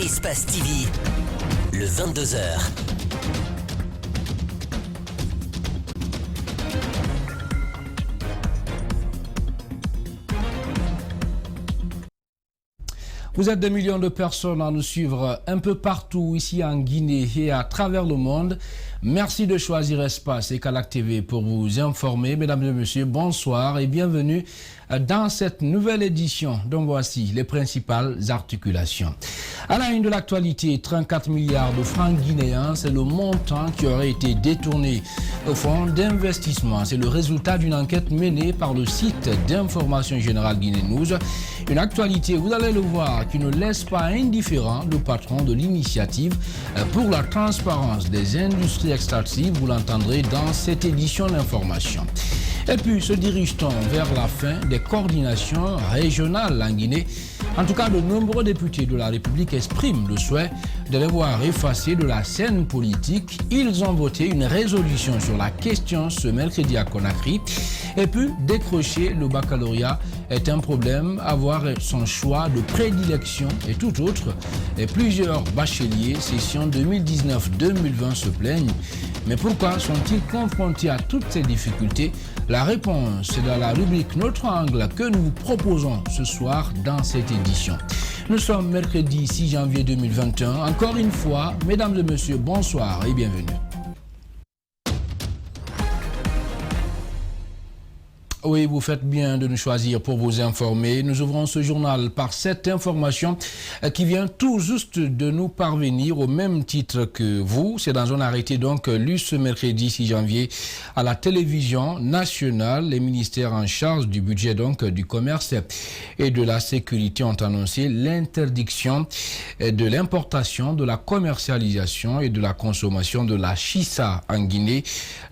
Espace TV, le 22h. Vous êtes des millions de personnes à nous suivre un peu partout ici en Guinée et à travers le monde. Merci de choisir Espace et Calac TV pour vous informer. Mesdames et messieurs, bonsoir et bienvenue dans cette nouvelle édition dont voici les principales articulations. À la une de l'actualité, 34 milliards de francs guinéens, c'est le montant qui aurait été détourné au fonds d'investissement. C'est le résultat d'une enquête menée par le site d'information générale Guinée News. Une actualité, vous allez le voir, qui ne laisse pas indifférent le patron de l'initiative pour la transparence des industries extractives. Vous l'entendrez dans cette édition d'information. Et puis se dirige-t-on vers la fin des coordinations régionales en Guinée. En tout cas, de nombreux députés de la République expriment le souhait de les voir effacés de la scène politique. Ils ont voté une résolution sur la question ce mercredi à Conakry. Et puis, décrocher le baccalauréat est un problème. Avoir son choix de prédilection et tout autre. Et plusieurs bacheliers, session 2019-2020, se plaignent. Mais pourquoi sont-ils confrontés à toutes ces difficultés? La réponse est dans la rubrique Notre Angle que nous vous proposons ce soir dans cette édition. Nous sommes mercredi 6 janvier 2021. Encore une fois, mesdames et messieurs, bonsoir et bienvenue. Oui, vous faites bien de nous choisir pour vous informer. Nous ouvrons ce journal par cette information qui vient tout juste de nous parvenir au même titre que vous. C'est dans un arrêté donc lu ce mercredi 6 janvier à la télévision nationale. Les ministères en charge du budget donc du commerce et de la sécurité ont annoncé l'interdiction de l'importation, de la commercialisation et de la consommation de la chicha en Guinée.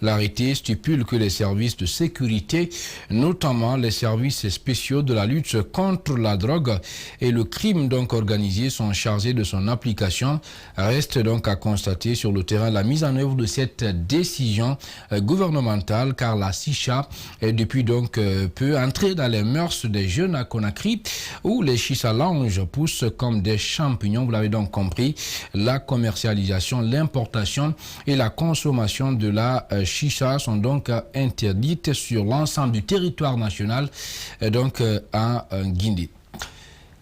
L'arrêté stipule que les services de sécurité, notamment les services spéciaux de la lutte contre la drogue et le crime donc organisé, sont chargés de son application. Reste donc à constater sur le terrain la mise en œuvre de cette décision gouvernementale, car la chicha est depuis donc peu entrée dans les mœurs des jeunes à Conakry, où les chicha lounge poussent comme des champignons. Vous l'avez donc compris, la commercialisation, l'importation et la consommation de la chicha sont donc interdites sur l'ensemble du territoire national, donc en Guinée.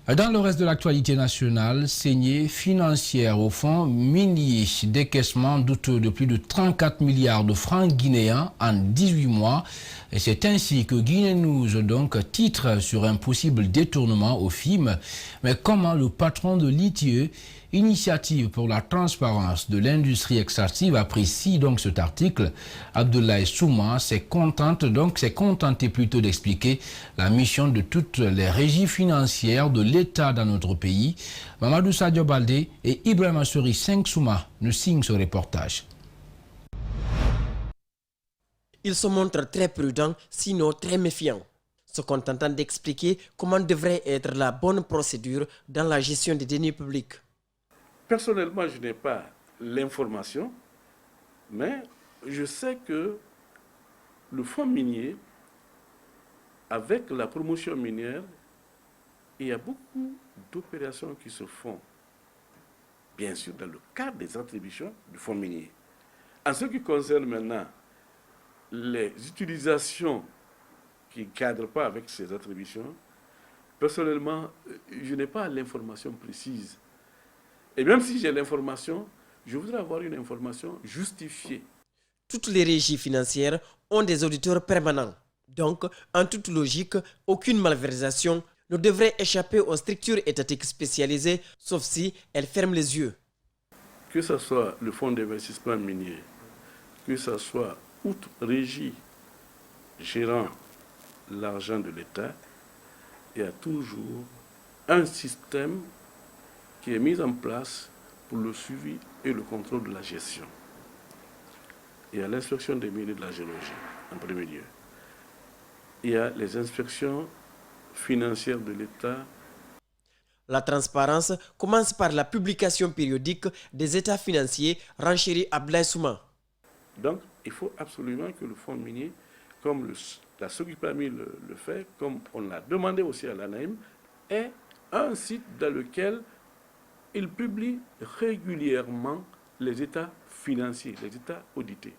Dans le reste de l'actualité nationale, saignée financière au fonds minier, décaissement douteux de plus de 34 milliards de francs guinéens en 18 mois. Et c'est ainsi que Guinée News donc titre sur un possible détournement au FIM. Mais comment le patron de l'ITIE, Initiative pour la transparence de l'industrie extractive, apprécie donc cet article? Abdoulaye Souma s'est contenté plutôt d'expliquer la mission de toutes les régies financières de l'État dans notre pays. Mamadou Sadio Baldé et Ibrahim Assori Souma nous signent ce reportage. Ils se montrent très prudents, sinon très méfiants, se contentant d'expliquer comment devrait être la bonne procédure dans la gestion des deniers publics. Personnellement, je n'ai pas l'information, mais je sais que le fonds minier, avec la promotion minière, il y a beaucoup d'opérations qui se font, bien sûr, dans le cadre des attributions du fonds minier. En ce qui concerne maintenant les utilisations qui ne cadrent pas avec ces attributions, personnellement, je n'ai pas l'information précise. Et même si j'ai l'information, je voudrais avoir une information justifiée. Toutes les régies financières ont des auditeurs permanents. Donc, en toute logique, aucune malversation ne devrait échapper aux structures étatiques spécialisées, sauf si elles ferment les yeux. Que ce soit le fonds d'investissement minier, que ce soit toute régie gérant l'argent de l'État, il y a toujours un système qui est mis en place pour le suivi et le contrôle de la gestion. Il y a l'inspection des mines et de la géologie, en premier lieu. Il y a les inspections financières de l'État. La transparence commence par la publication périodique des états financiers, renchérit Abdoulaye Souma. Donc, il faut absolument que le fonds minier, comme la Sogipami le fait, comme on l'a demandé aussi à l'ANAIM, ait un site dans lequel il publie régulièrement les états financiers, les états audités.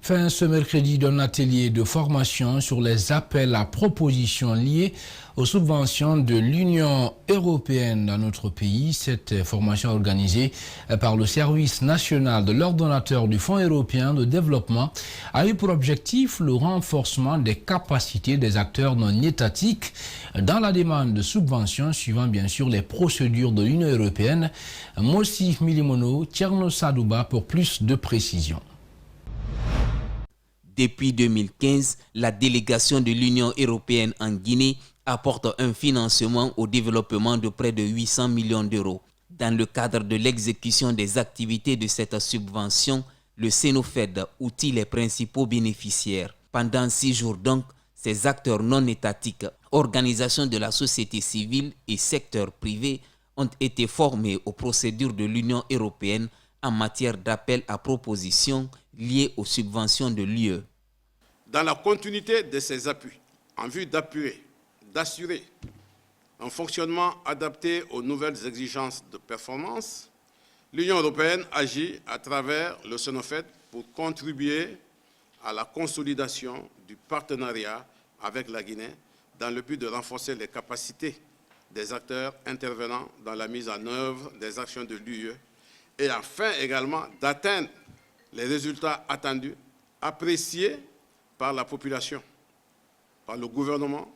Fin ce mercredi d'un atelier de formation sur les appels à propositions liés aux subventions de l'Union européenne dans notre pays. Cette formation organisée par le Service national de l'ordonnateur du Fonds européen de développement a eu pour objectif le renforcement des capacités des acteurs non étatiques dans la demande de subventions suivant bien sûr les procédures de l'Union européenne. Mossi Milimono, Tierno Sadouba pour plus de précisions. Depuis 2015, la délégation de l'Union européenne en Guinée apporte un financement au développement de près de 800 millions d'euros. Dans le cadre de l'exécution des activités de cette subvention, le Sénofed outille les principaux bénéficiaires. Pendant 6 jours donc, ces acteurs non étatiques, organisations de la société civile et secteur privé ont été formés aux procédures de l'Union européenne en matière d'appel à propositions liés aux subventions de l'UE. Dans la continuité de ces appuis, en vue d'assurer un fonctionnement adapté aux nouvelles exigences de performance, l'Union européenne agit à travers le Sénofed pour contribuer à la consolidation du partenariat avec la Guinée dans le but de renforcer les capacités des acteurs intervenant dans la mise en œuvre des actions de l'UE et afin également d'atteindre les résultats attendus, appréciés par la population, par le gouvernement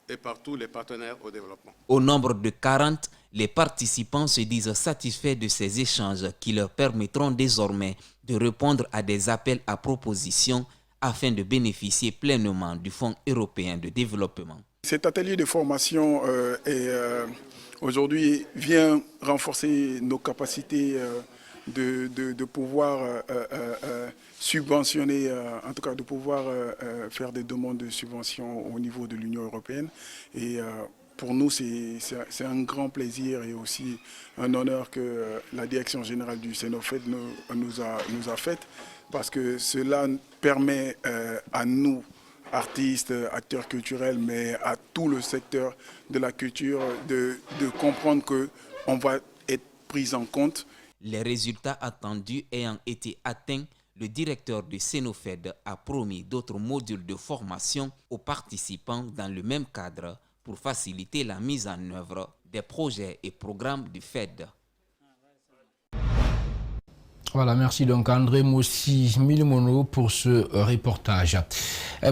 et par tous les partenaires au développement. Au nombre de 40, les participants se disent satisfaits de ces échanges qui leur permettront désormais de répondre à des appels à propositions afin de bénéficier pleinement du Fonds européen de développement. Cet atelier de formation aujourd'hui vient renforcer nos capacités de pouvoir subventionner, en tout cas de pouvoir faire des demandes de subventions au niveau de l'Union européenne. Et pour nous, c'est un grand plaisir et aussi un honneur que la direction générale du Sénofed nous a fait, parce que cela permet à nous, artistes, acteurs culturels, mais à tout le secteur de la culture de comprendre qu'on va être pris en compte. Les résultats attendus ayant été atteints, le directeur du Sénofed a promis d'autres modules de formation aux participants dans le même cadre pour faciliter la mise en œuvre des projets et programmes du FED. Voilà, merci donc André Mossi Milimono pour ce reportage.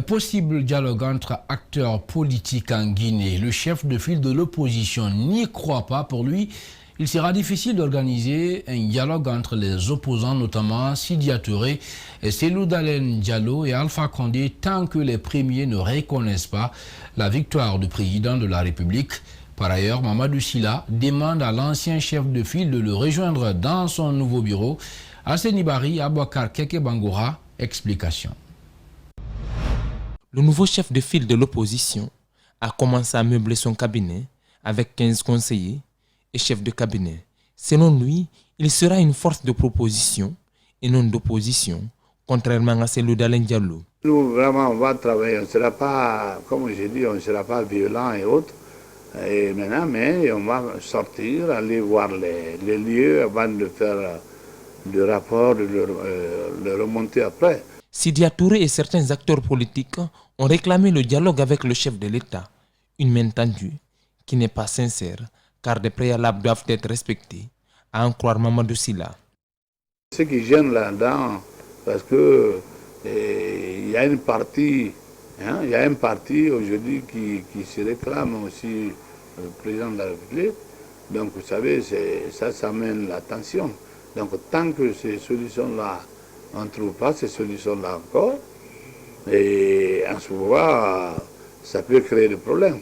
Possible dialogue entre acteurs politiques en Guinée. Le chef de file de l'opposition n'y croit pas. Pour lui, il sera difficile d'organiser un dialogue entre les opposants, notamment Sidya Touré, Cellou Dalein Diallo et Alpha Condé, tant que les premiers ne reconnaissent pas la victoire du président de la République. Par ailleurs, Mamadou Sylla demande à l'ancien chef de file de le rejoindre dans son nouveau bureau. Asseni Bari, Abouakar Keke Bangoura, explication. Le nouveau chef de file de l'opposition a commencé à meubler son cabinet avec 15 conseillers et chefs de cabinet. Selon lui, il sera une force de proposition et non d'opposition, contrairement à Cellou Dalein Diallo. Nous, vraiment, on va travailler. On ne sera pas, comme j'ai dit, on ne sera pas violent et autres. Et maintenant, mais on va sortir, aller voir les lieux avant de faire le rapport, de le remonter après. Sidya Touré et certains acteurs politiques ont réclamé le dialogue avec le chef de l'État, une main tendue qui n'est pas sincère, car des préalables doivent être respectés, à en croire Mamadou Sylla. Ce qui gêne là-dedans, parce que il y a une partie, il y a un parti aujourd'hui qui se réclame aussi le président de la République. Donc vous savez, ça mène la tension. Donc tant que ces solutions-là, on ne trouve pas ces solutions-là encore, et en ce moment, ça peut créer des problèmes.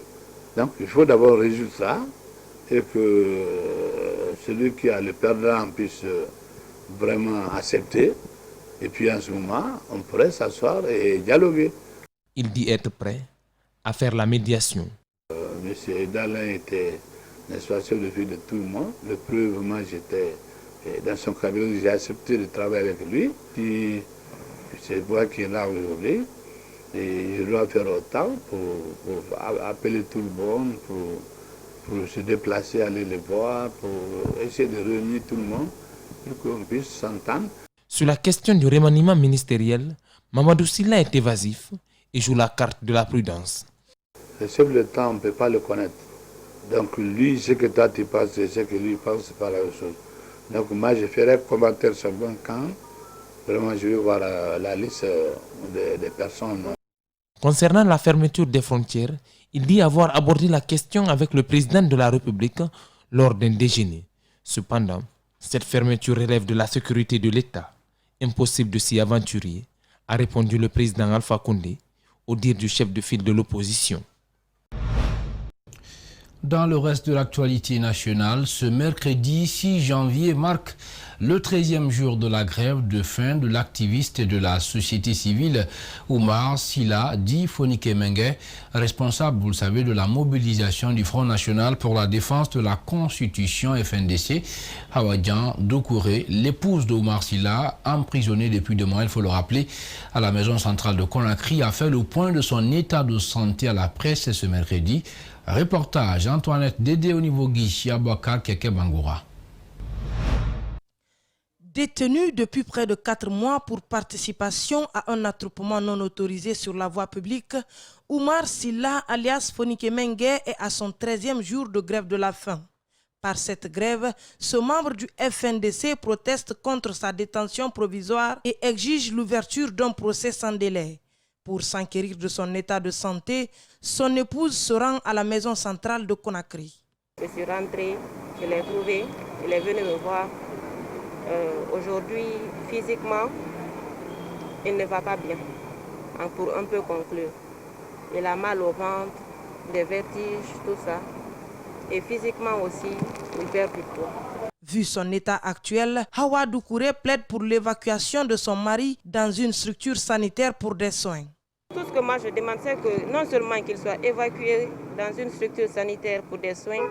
Donc il faut d'abord résoudre ça, et que celui qui a le perdant puisse vraiment accepter. Et puis en ce moment, on pourrait s'asseoir et dialoguer. Il dit être prêt à faire la médiation. Monsieur Dalein était, n'est-ce pas, chef de file de tout le monde. Le preuve, moi j'étais dans son cabinet, j'ai accepté de travailler avec lui. Puis c'est moi qui est là aujourd'hui. Et je dois faire autant pour appeler tout le monde, pour pour se déplacer, aller les voir, pour essayer de réunir tout le monde, pour qu'on puisse s'entendre. Sur la question du remaniement ministériel, Mamadou Sylla est évasif et joue la carte de la prudence. Le chef de l'État, on ne peut pas le connaître. Donc lui, ce que toi tu penses, et ce que lui pense, ce n'est pas la même chose. Donc moi, je ferai commentaire sur bon camp. Vraiment, je vais voir la liste des personnes. Concernant la fermeture des frontières, il dit avoir abordé la question avec le président de la République lors d'un déjeuner. Cependant, cette fermeture relève de la sécurité de l'État. Impossible de s'y aventurer, a répondu le président Alpha Condé, au dire du chef de file de l'opposition. Dans le reste de l'actualité nationale, ce mercredi 6 janvier marque le 13e jour de la grève de faim de l'activiste et de la société civile Oumar Sylla, dit Fonike Mengue, responsable, vous le savez, de la mobilisation du Front National pour la défense de la Constitution FNDC. Hawadjan Doukouré, l'épouse d'Oumar Sylla, emprisonnée depuis 2 mois, il faut le rappeler, à la maison centrale de Conakry, a fait le point de son état de santé à la presse ce mercredi. Reportage Antoinette Dédé au niveau Guy, Abakar Keke Bangoura. Détenu depuis près de 4 mois pour participation à un attroupement non autorisé sur la voie publique, Oumar Sylla, alias Fonike Mengue, est à son 13e jour de grève de la faim. Par cette grève, ce membre du FNDC proteste contre sa détention provisoire et exige l'ouverture d'un procès sans délai. Pour s'enquérir de son état de santé, son épouse se rend à la maison centrale de Conakry. Je suis rentrée, je l'ai trouvé, il est venu me voir. Aujourd'hui, physiquement, il ne va pas bien, pour un peu conclure. Il a mal au ventre, des vertiges, tout ça. Et physiquement aussi, il perd du poids. Vu son état actuel, Hawa Doukouré plaide pour l'évacuation de son mari dans une structure sanitaire pour des soins. Tout ce que moi je demande, c'est que non seulement qu'il soit évacué dans une structure sanitaire pour des soins,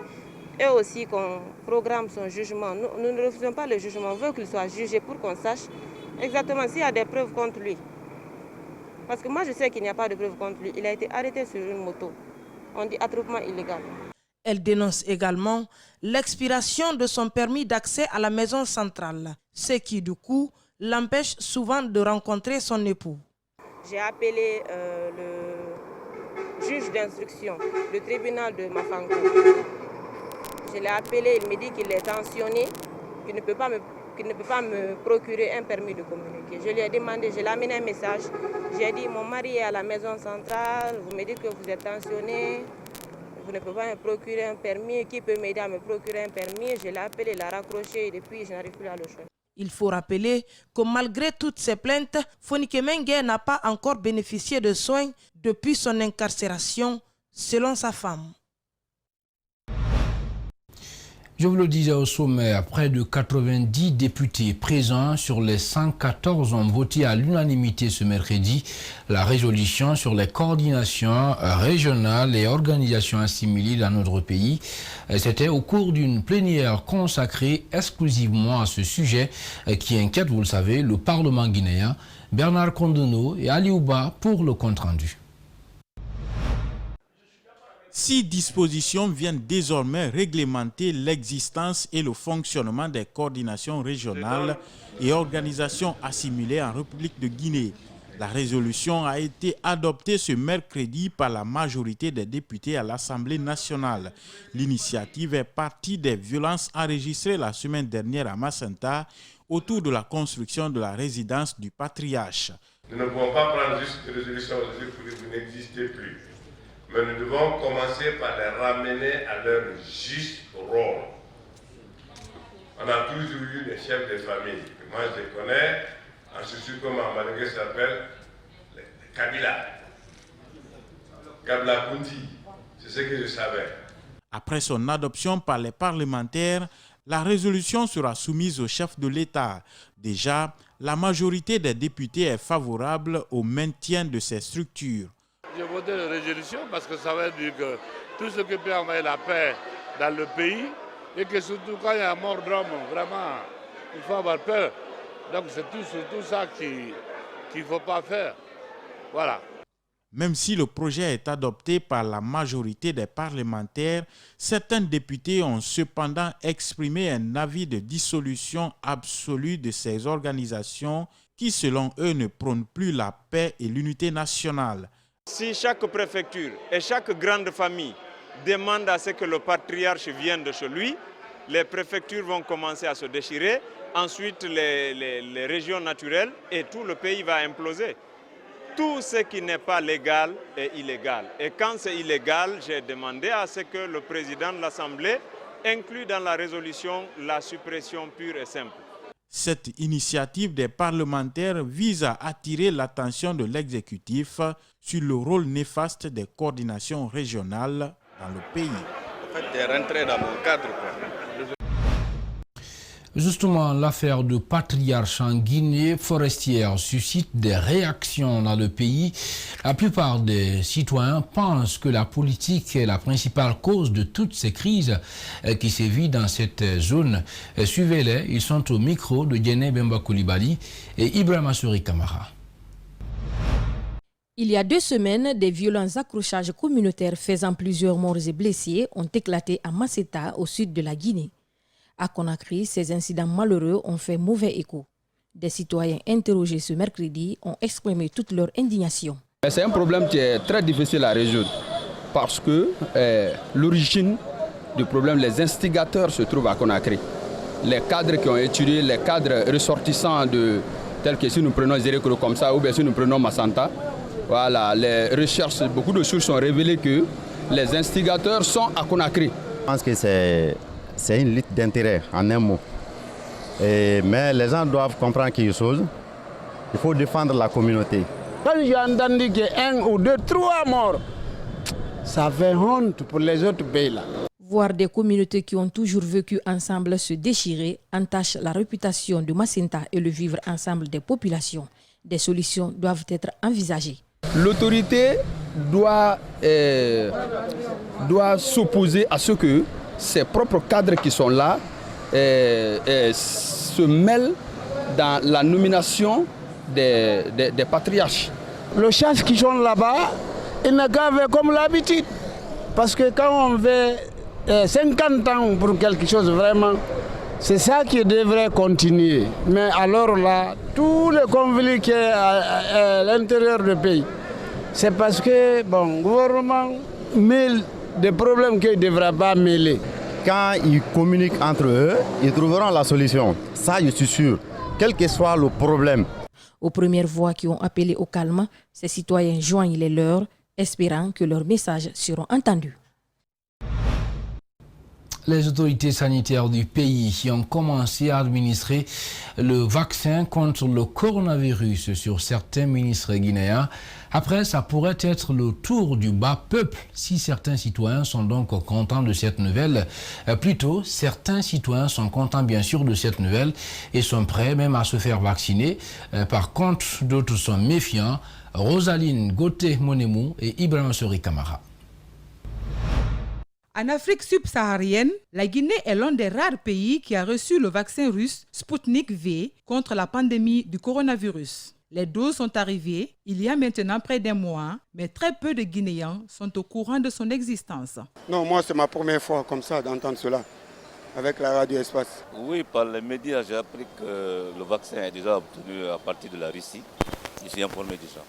et aussi qu'on programme son jugement. Nous ne refusons pas le jugement, on veut qu'il soit jugé pour qu'on sache exactement s'il y a des preuves contre lui. Parce que moi je sais qu'il n'y a pas de preuves contre lui. Il a été arrêté sur une moto. On dit attroupement illégal. Elle dénonce également l'expiration de son permis d'accès à la maison centrale, ce qui du coup l'empêche souvent de rencontrer son époux. J'ai appelé le juge d'instruction, le tribunal de Mafanko. Je l'ai appelé, il me dit qu'il est tensionné, qu'il ne peut pas me procurer un permis de communiquer. Je lui ai demandé, je lui ai amené un message. J'ai dit, mon mari est à la maison centrale, vous me dites que vous êtes tensionné. Vous ne pouvez pas me procurer un permis. Qui peut m'aider à me procurer un permis? Je l'ai appelé, il a raccroché et depuis je n'arrive plus à le choisir. Il faut rappeler que malgré toutes ces plaintes, Fonike Mengue n'a pas encore bénéficié de soins depuis son incarcération, selon sa femme. Je vous le disais au sommaire, près de 90 députés présents sur les 114 ont voté à l'unanimité ce mercredi la résolution sur les coordinations régionales et organisations assimilées dans notre pays. C'était au cours d'une plénière consacrée exclusivement à ce sujet qui inquiète, vous le savez, le Parlement guinéen. Bernard Kondono et Ali Ouba pour le compte-rendu. 6 dispositions viennent désormais réglementer l'existence et le fonctionnement des coordinations régionales et organisations assimilées en République de Guinée. La résolution a été adoptée ce mercredi par la majorité des députés à l'Assemblée nationale. L'initiative est partie des violences enregistrées la semaine dernière à Macenta autour de la construction de la résidence du patriarche. Nous ne pouvons pas prendre juste une résolution aujourd'hui pour dire que vous n'existez plus. Mais nous devons commencer par les ramener à leur juste rôle. On a toujours eu des chefs de famille. Moi, je les connais, en souci comme en malgré s'appelle les Kabila. Kabila Kunti, c'est ce que je savais. Après son adoption par les parlementaires, la résolution sera soumise au chef de l'État. Déjà, la majorité des députés est favorable au maintien de ces structures. J'ai voté la résolution parce que ça veut dire que tout ce qui peut envoyer la paix dans le pays et que surtout quand il y a un mort d'homme, vraiment, il faut avoir peur. Donc c'est tout ça qu'il ne faut pas faire. Voilà. Même si le projet est adopté par la majorité des parlementaires, certains députés ont cependant exprimé un avis de dissolution absolue de ces organisations qui, selon eux, ne prônent plus la paix et l'unité nationale. Si chaque préfecture et chaque grande famille demande à ce que le patriarche vienne de chez lui, les préfectures vont commencer à se déchirer, ensuite les régions naturelles et tout le pays va imploser. Tout ce qui n'est pas légal est illégal. Et quand c'est illégal, j'ai demandé à ce que le président de l'Assemblée inclue dans la résolution la suppression pure et simple. Cette initiative des parlementaires vise à attirer l'attention de l'exécutif sur le rôle néfaste des coordinations régionales dans le pays. En fait, de rentrer dans mon cadre, Justement, l'affaire de patriarche en Guinée forestière suscite des réactions dans le pays. La plupart des citoyens pensent que la politique est la principale cause de toutes ces crises qui sévissent dans cette zone. Suivez-les, ils sont au micro de Djene Bemba Koulibaly et Ibrahim Assouri Kamara. Il y a 2 semaines, des violents accrochages communautaires faisant plusieurs morts et blessés ont éclaté à Maceta, au sud de la Guinée. À Conakry, ces incidents malheureux ont fait mauvais écho. Des citoyens interrogés ce mercredi ont exprimé toute leur indignation. C'est un problème qui est très difficile à résoudre parce que l'origine du problème, les instigateurs se trouvent à Conakry. Les cadres qui ont étudié, les cadres ressortissants tels que si nous prenons Zérekro comme ça ou bien si nous prenons Massanta, voilà, les recherches, beaucoup de sources ont révélé que les instigateurs sont à Conakry. Je pense que c'est une lutte d'intérêt, en un mot. Mais les gens doivent comprendre quelque chose. Il faut défendre la communauté. Quand j'ai entendu qu'il y a 1 ou 2, 3 morts, ça fait honte pour les autres pays là. Voir des communautés qui ont toujours vécu ensemble se déchirer entache la réputation de Macenta et le vivre ensemble des populations. Des solutions doivent être envisagées. L'autorité doit s'opposer à ce que ses propres cadres qui sont là se mêlent dans la nomination des patriarches. Le chef qui sont là-bas, ils ne gavent comme l'habitude. Parce que quand on veut 50 ans pour quelque chose vraiment, c'est ça qui devrait continuer. Mais alors là, tous les conflits qui sont à l'intérieur du pays, c'est parce que le gouvernement mêle des problèmes qu'ils ne devraient pas mêler. Quand ils communiquent entre eux, ils trouveront la solution. Ça, je suis sûr, quel que soit le problème. Aux premières voix qui ont appelé au calme, ces citoyens joignent les leurs, espérant que leurs messages seront entendus. Les autorités sanitaires du pays ont commencé à administrer le vaccin contre le coronavirus sur certains ministres guinéens. Après, ça pourrait être le tour du bas peuple si certains citoyens sont donc contents de cette nouvelle. Plutôt, certains citoyens sont contents bien sûr de cette nouvelle et sont prêts même à se faire vacciner. Par contre, d'autres sont méfiants. Rosaline Gauthier-Monemou et Ibrahim Sori Kamara. En Afrique subsaharienne, la Guinée est l'un des rares pays qui a reçu le vaccin russe Sputnik V contre la pandémie du coronavirus. Les doses sont arrivées il y a maintenant près d'1 mois, mais très peu de Guinéens sont au courant de son existence. Non, moi c'est ma première fois comme ça d'entendre cela avec la radio Espace. Oui, par les médias, j'ai appris que le vaccin est déjà obtenu à partir de la Russie. Je suis informé déjà.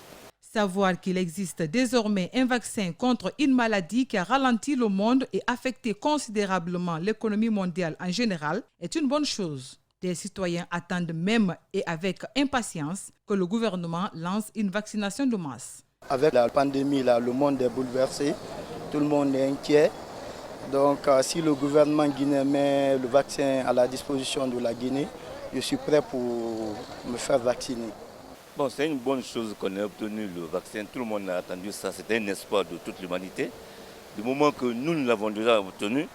Savoir qu'il existe désormais un vaccin contre une maladie qui a ralenti le monde et affecté considérablement l'économie mondiale en général est une bonne chose. Des citoyens attendent même et avec impatience que le gouvernement lance une vaccination de masse. Avec la pandémie, là, le monde est bouleversé, tout le monde est inquiet. Donc si le gouvernement guinéen met le vaccin à la disposition de la Guinée, je suis prêt pour me faire vacciner. Bon, c'est une bonne chose qu'on ait obtenu le vaccin. Tout le monde a attendu ça. C'était un espoir de toute l'humanité. Du moment que nous l'avons déjà obtenu,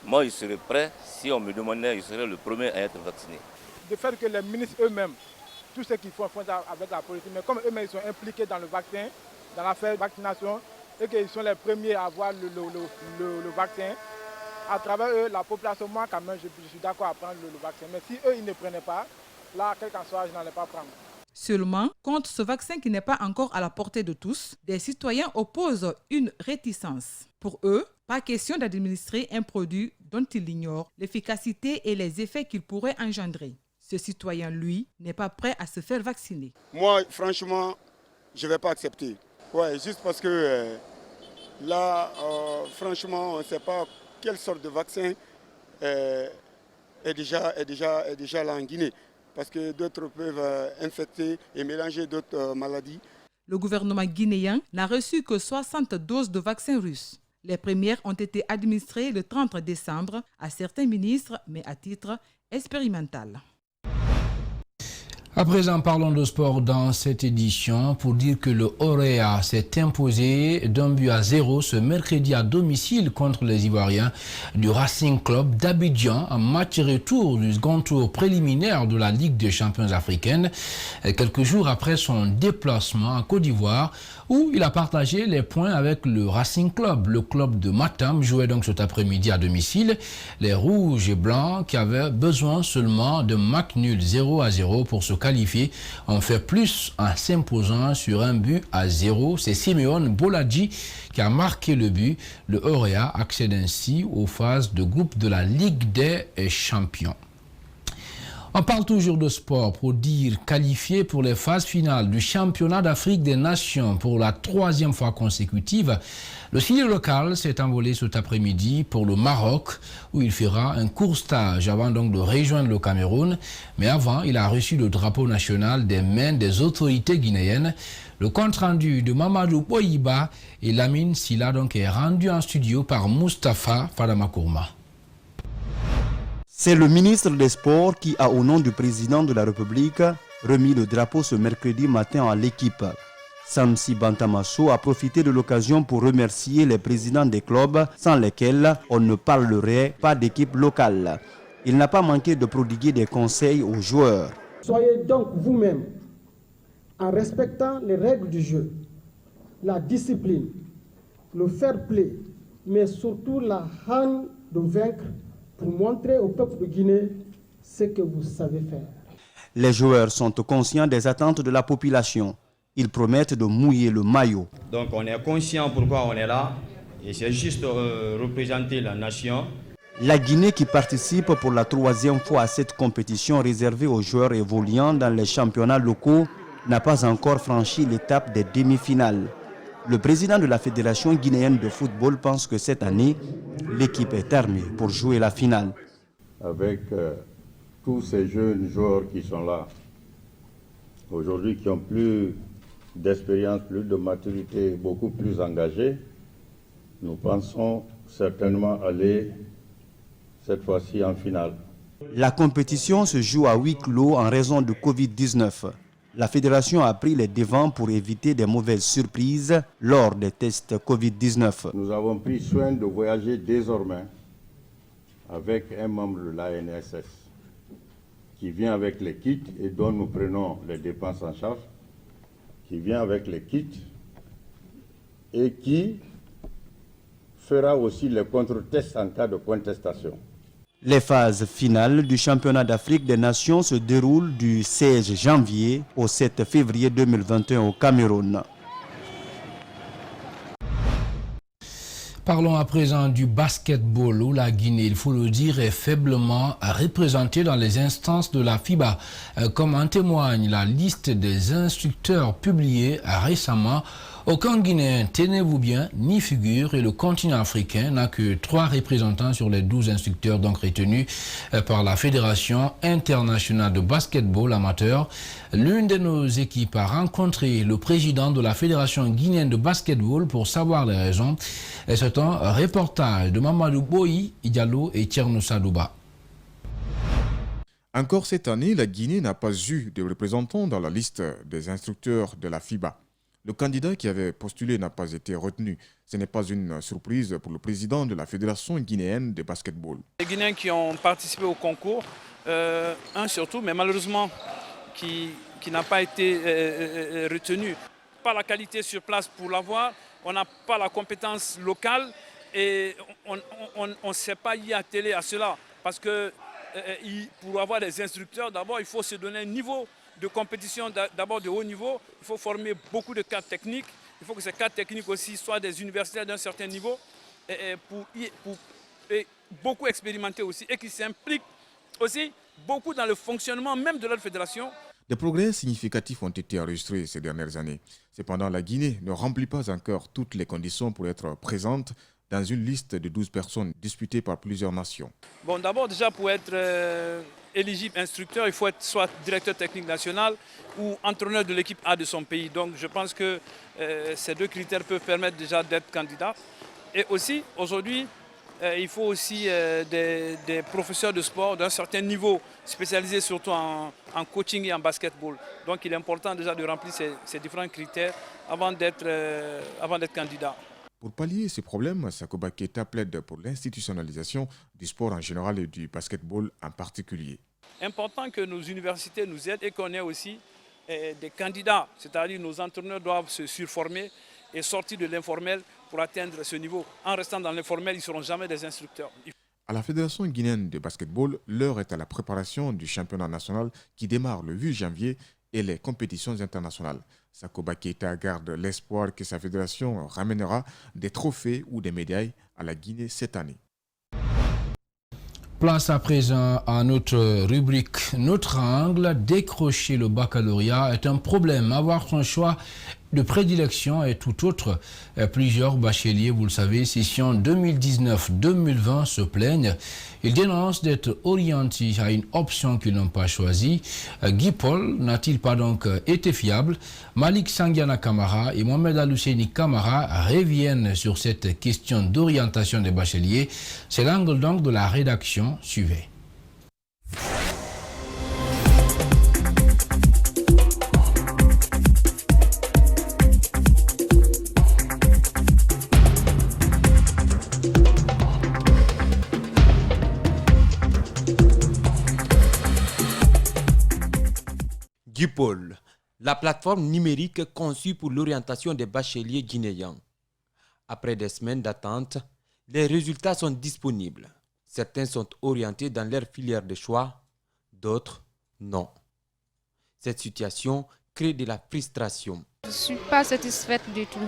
moi, je serais prêt. Si on me demandait, je serais le premier à être vacciné. De faire que les ministres eux-mêmes, tout ce qu'ils font avec la politique, mais comme eux-mêmes ils sont impliqués dans le vaccin, dans l'affaire vaccination, et qu'ils sont les premiers à avoir le vaccin, à travers eux, la population, moi, quand même, je suis d'accord à prendre le vaccin. Mais si eux, ils ne prenaient pas, là, quel qu'en soit, je n'allais pas prendre. Seulement, contre ce vaccin qui n'est pas encore à la portée de tous, des citoyens opposent une réticence. Pour eux, pas question d'administrer un produit dont ils ignorent l'efficacité et les effets qu'il pourrait engendrer. Ce citoyen, lui, n'est pas prêt à se faire vacciner. Moi, franchement, je ne vais pas accepter. Ouais, juste parce que là, franchement, on ne sait pas quelle sorte de vaccin est déjà là en Guinée. Parce que d'autres peuvent infecter et mélanger d'autres maladies. Le gouvernement guinéen n'a reçu que 60 doses de vaccins russes. Les premières ont été administrées le 30 décembre à certains ministres, mais à titre expérimental. À présent, parlons de sport dans cette édition pour dire que le Orea s'est imposé d'1-0 ce mercredi à domicile contre les Ivoiriens du Racing Club d'Abidjan en match retour du second tour préliminaire de la Ligue des champions africaine, quelques jours après son déplacement en Côte d'Ivoire où il a partagé les points avec le Racing Club. Le club de Matam jouait donc cet après-midi à domicile. Les Rouges et Blancs qui avaient besoin seulement de match nul 0-0 pour se qualifier ont fait plus en s'imposant sur 1-0. C'est Simeone Boladji qui a marqué le but. Le Orea accède ainsi aux phases de groupe de la Ligue des champions. On parle toujours de sport pour dire qualifié pour les phases finales du championnat d'Afrique des Nations pour la 3e fois consécutive. Le Sili local s'est envolé cet après-midi pour le Maroc où il fera un court stage avant donc de rejoindre le Cameroun. Mais avant, il a reçu le drapeau national des mains des autorités guinéennes. Le compte-rendu de Mamadou Boyiba et Lamine Silla donc est rendu en studio par Mustapha Fadamakourma. C'est le ministre des Sports qui a, au nom du président de la République, remis le drapeau ce mercredi matin à l'équipe. Samsi Bantamasso a profité de l'occasion pour remercier les présidents des clubs sans lesquels on ne parlerait pas d'équipe locale. Il n'a pas manqué de prodiguer des conseils aux joueurs. Soyez donc vous-même, en respectant les règles du jeu, la discipline, le fair play, mais surtout la haine de vaincre, pour montrer au peuple de Guinée ce que vous savez faire. Les joueurs sont conscients des attentes de la population. Ils promettent de mouiller le maillot. Donc on est conscient pourquoi on est là et c'est juste représenter la nation. La Guinée qui participe pour la 3e fois à cette compétition réservée aux joueurs évoluant dans les championnats locaux n'a pas encore franchi l'étape des demi-finales. Le président de la Fédération guinéenne de football pense que cette année, l'équipe est armée pour jouer la finale. Avec tous ces jeunes joueurs qui sont là, aujourd'hui qui ont plus d'expérience, plus de maturité, beaucoup plus engagés, nous pensons certainement aller cette fois-ci en finale. La compétition se joue à huis clos en raison de Covid-19. La fédération a pris les devants pour éviter des mauvaises surprises lors des tests Covid-19. Nous avons pris soin de voyager désormais avec un membre de l'ANSS qui vient avec les kits et dont nous prenons les dépenses en charge, qui vient avec les kits et qui fera aussi les contre-tests en cas de contestation. Les phases finales du championnat d'Afrique des Nations se déroulent du 16 janvier au 7 février 2021 au Cameroun. Parlons à présent du basketball où la Guinée, il faut le dire, est faiblement représentée dans les instances de la FIBA, comme en témoigne la liste des instructeurs publiée récemment. Aucun Guinéen, tenez-vous bien, n'y figure et le continent africain n'a que 3 représentants sur les 12 instructeurs donc retenus par la Fédération internationale de basketball amateur. L'une de nos équipes a rencontré le président de la Fédération guinéenne de basketball pour savoir les raisons. Et c'est un reportage de Mamadou Boyi, Diallo et Tierno Sadouba. Encore cette année, la Guinée n'a pas eu de représentants dans la liste des instructeurs de la FIBA. Le candidat qui avait postulé n'a pas été retenu. Ce n'est pas une surprise pour le président de la Fédération guinéenne de basketball. Les Guinéens qui ont participé au concours, un surtout, mais malheureusement qui n'a pas été retenu. Pas la qualité sur place pour l'avoir, on n'a pas la compétence locale et on ne sait pas y atteler à cela. Parce que pour avoir des instructeurs, d'abord il faut se donner un niveau de compétition d'abord de haut niveau, il faut former beaucoup de cadres techniques. Il faut que ces cadres techniques aussi soient des universitaires d'un certain niveau et beaucoup expérimentés aussi et qui s'impliquent aussi beaucoup dans le fonctionnement même de leur fédération. Des progrès significatifs ont été enregistrés ces dernières années. Cependant, la Guinée ne remplit pas encore toutes les conditions pour être présente dans une liste de 12 personnes disputées par plusieurs nations. Bon, d'abord, déjà, pour être éligible instructeur, il faut être soit directeur technique national ou entraîneur de l'équipe A de son pays. Donc, je pense que ces deux critères peuvent permettre déjà d'être candidat. Et aussi, aujourd'hui, il faut aussi des professeurs de sport d'un certain niveau, spécialisés surtout en coaching et en basketball. Donc, il est important déjà de remplir ces différents critères avant d'être candidat. Pour pallier ces problèmes, Sakoba Keita plaide pour l'institutionnalisation du sport en général et du basketball en particulier. Important que nos universités nous aident et qu'on ait aussi des candidats, c'est-à-dire nos entraîneurs doivent se surformer et sortir de l'informel pour atteindre ce niveau. En restant dans l'informel, ils ne seront jamais des instructeurs. À la Fédération guinéenne de basketball, l'heure est à la préparation du championnat national qui démarre le 8 janvier et les compétitions internationales. Sakoba Keita garde l'espoir que sa fédération ramènera des trophées ou des médailles à la Guinée cette année. Place à présent à notre rubrique Notre angle. Décrocher le baccalauréat est un problème. Avoir son choix de prédilection et tout autre. Plusieurs bacheliers, vous le savez, session 2019-2020 se plaignent. Ils dénoncent d'être orientés à une option qu'ils n'ont pas choisie. Guy Paul n'a-t-il pas donc été fiable? Malik Sangiana Kamara et Mohamed Alousseni Kamara reviennent sur cette question d'orientation des bacheliers. C'est l'angle donc de la rédaction. Suivez. Gupol, la plateforme numérique conçue pour l'orientation des bacheliers guinéens. Après des semaines d'attente, les résultats sont disponibles. Certains sont orientés dans leur filière de choix, d'autres non. Cette situation crée de la frustration. Je ne suis pas satisfaite du tout.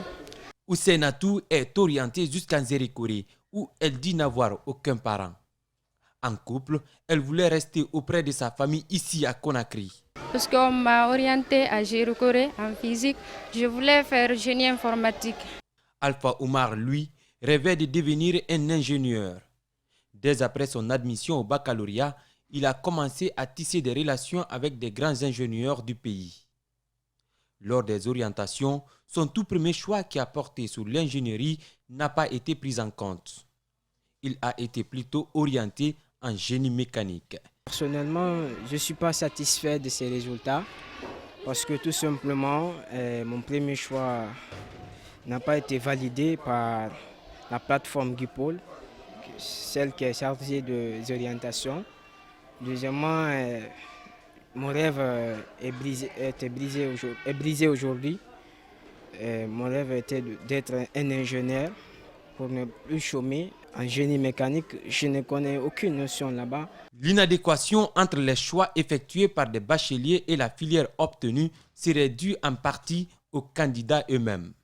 Ousenatou est orientée jusqu'en Zérikori, où elle dit n'avoir aucun parent. En couple, elle voulait rester auprès de sa famille ici à Conakry. Parce qu'on m'a orientée à Zérikori en physique, je voulais faire génie informatique. Alpha Oumar, lui, rêvait de devenir un ingénieur. Dès après son admission au baccalauréat, il a commencé à tisser des relations avec des grands ingénieurs du pays. Lors des orientations, son tout premier choix qui a porté sur l'ingénierie n'a pas été pris en compte. Il a été plutôt orienté en génie mécanique. Personnellement, je ne suis pas satisfait de ces résultats parce que tout simplement, mon premier choix n'a pas été validé par la plateforme Gupol, celle qui est chargée des orientations. Deuxièmement, mon rêve est brisé aujourd'hui. Mon rêve était d'être un ingénieur pour ne plus chômer. En génie mécanique, je ne connais aucune notion là-bas. L'inadéquation entre les choix effectués par des bacheliers et la filière obtenue serait due en partie aux candidats eux-mêmes.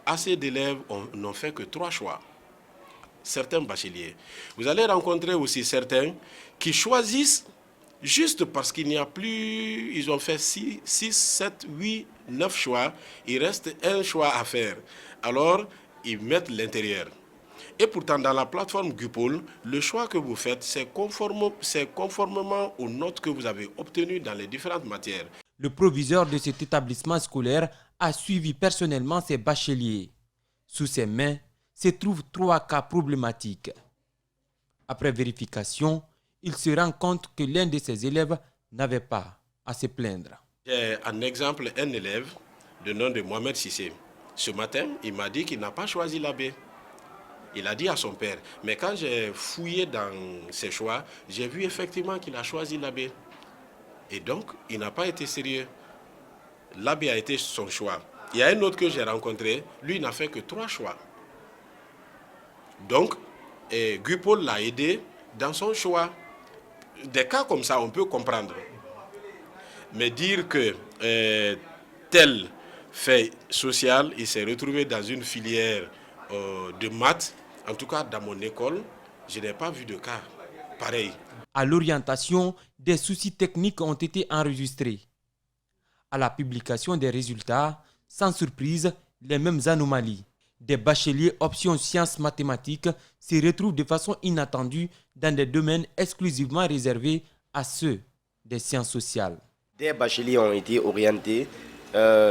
Assez d'élèves n'ont fait que 3 choix. Certains bacheliers. Vous allez rencontrer aussi certains qui choisissent juste parce qu'il n'y a plus, ils ont fait 6, 7, 8, 9 choix. Il reste un choix à faire. Alors, ils mettent l'intérieur. Et pourtant, dans la plateforme Gupol, le choix que vous faites, c'est conformément aux notes que vous avez obtenues dans les différentes matières. Le proviseur de cet établissement scolaire a suivi personnellement ses bacheliers. Sous ses mains se trouvent 3 cas problématiques. Après vérification, il se rend compte que l'un de ses élèves n'avait pas à se plaindre. J'ai un exemple, un élève de nom de Mohamed Sissé. Ce matin, il m'a dit qu'il n'a pas choisi l'abbé. Il a dit à son père. Mais quand j'ai fouillé dans ses choix, j'ai vu effectivement qu'il a choisi l'abbé. Et donc, il n'a pas été sérieux. L'abbé a été son choix. Il y a un autre que j'ai rencontré, lui n'a fait que 3 choix. Donc, Gupol l'a aidé dans son choix. Des cas comme ça, on peut comprendre. Mais dire que tel fait social, il s'est retrouvé dans une filière de maths, en tout cas dans mon école, je n'ai pas vu de cas pareil. À l'orientation, des soucis techniques ont été enregistrés. À la publication des résultats, sans surprise, les mêmes anomalies. Des bacheliers option sciences mathématiques se retrouvent de façon inattendue dans des domaines exclusivement réservés à ceux des sciences sociales. Des bacheliers ont été orientés,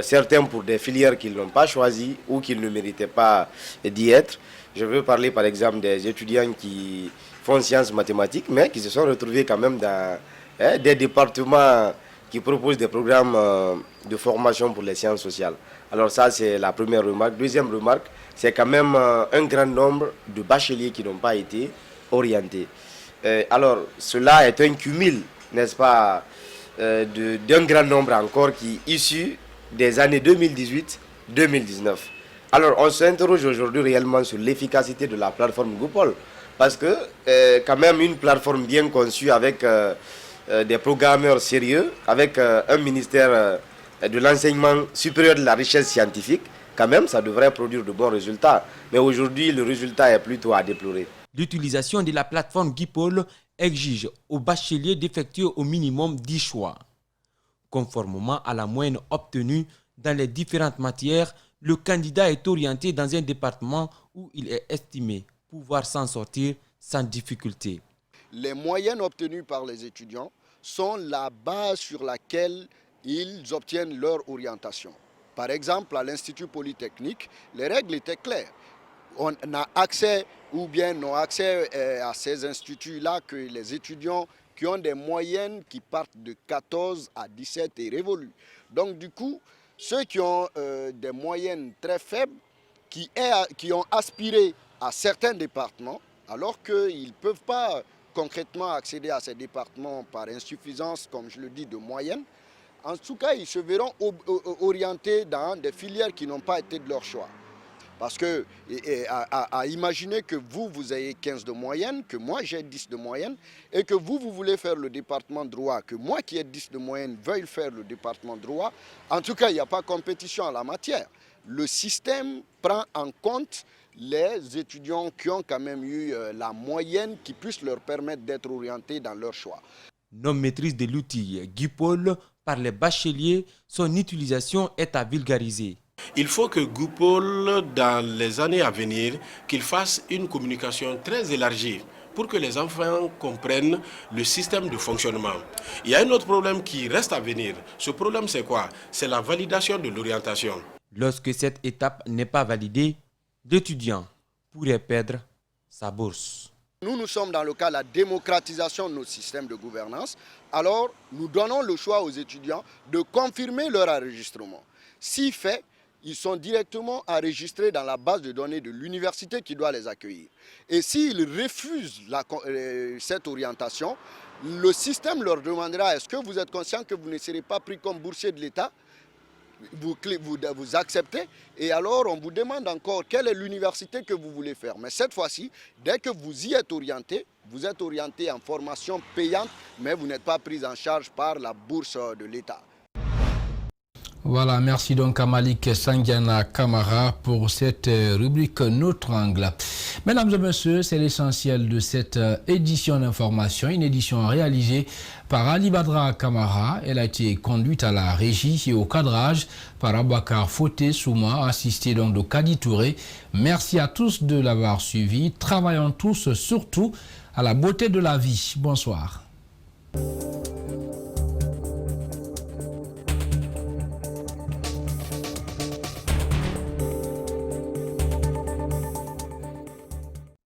certains pour des filières qu'ils n'ont pas choisies ou qu'ils ne méritaient pas d'y être. Je veux parler par exemple des étudiants qui font sciences mathématiques, mais qui se sont retrouvés quand même dans des départements qui proposent des programmes de formation pour les sciences sociales. Alors ça, c'est la première remarque. Deuxième remarque, c'est quand même un grand nombre de bacheliers qui n'ont pas été orientés. Alors, cela est un cumul, n'est-ce pas, d'un grand nombre encore qui est issu des années 2018-2019. Alors, on s'interroge aujourd'hui réellement sur l'efficacité de la plateforme Goupol, parce que quand même une plateforme bien conçue avec des programmeurs sérieux, avec un ministère de l'enseignement supérieur de la richesse scientifique, quand même ça devrait produire de bons résultats. Mais aujourd'hui, le résultat est plutôt à déplorer. L'utilisation de la plateforme Guipol exige aux bacheliers d'effectuer au minimum 10 choix. Conformément à la moyenne obtenue dans les différentes matières, le candidat est orienté dans un département où il est estimé pouvoir s'en sortir sans difficulté. Les moyennes obtenues par les étudiants sont la base sur laquelle ils obtiennent leur orientation. Par exemple, à l'Institut Polytechnique, les règles étaient claires. On n'a accès ou bien n'ont accès à ces instituts-là que les étudiants qui ont des moyennes qui partent de 14 à 17 et révoluent. Donc du coup, ceux qui ont des moyennes très faibles, qui ont aspiré à certains départements, alors qu'ils ne peuvent pas concrètement accéder à ces départements par insuffisance, comme je le dis, de moyenne, en tout cas, ils se verront orientés dans des filières qui n'ont pas été de leur choix. Parce que, à imaginer que vous ayez 15 de moyenne, que moi j'ai 10 de moyenne, et que vous voulez faire le département droit, que moi qui ai 10 de moyenne veuille faire le département droit, en tout cas, il n'y a pas compétition en la matière. Le système prend en compte les étudiants qui ont quand même eu la moyenne qui puisse leur permettre d'être orientés dans leur choix. Non-maîtrise de l'outil Guipol par les bacheliers, son utilisation est à vulgariser. Il faut que Goupol, dans les années à venir, qu'il fasse une communication très élargie pour que les enfants comprennent le système de fonctionnement. Il y a un autre problème qui reste à venir. Ce problème, c'est quoi? C'est la validation de l'orientation. Lorsque cette étape n'est pas validée, l'étudiant pourrait perdre sa bourse. Nous sommes dans le cas de la démocratisation de nos systèmes de gouvernance. Alors, nous donnons le choix aux étudiants de confirmer leur enregistrement. Si fait, ils sont directement enregistrés dans la base de données de l'université qui doit les accueillir. Et s'ils refusent cette orientation, le système leur demandera: est-ce que vous êtes conscient que vous ne serez pas pris comme boursier de l'État? Vous acceptez, et alors on vous demande encore quelle est l'université que vous voulez faire. Mais cette fois-ci, dès que vous y êtes orienté, vous êtes orienté en formation payante, mais vous n'êtes pas pris en charge par la bourse de l'État. Voilà, merci donc à Malik Sangiana Kamara pour cette rubrique Notre Angle. Mesdames et messieurs, c'est l'essentiel de cette édition d'information, une édition réalisée par Ali Badra Kamara. Elle a été conduite à la régie et au cadrage par Abakar Foté Souma, assisté donc de Kadi Touré. Merci à tous de l'avoir suivi. Travaillons tous surtout à la beauté de la vie. Bonsoir.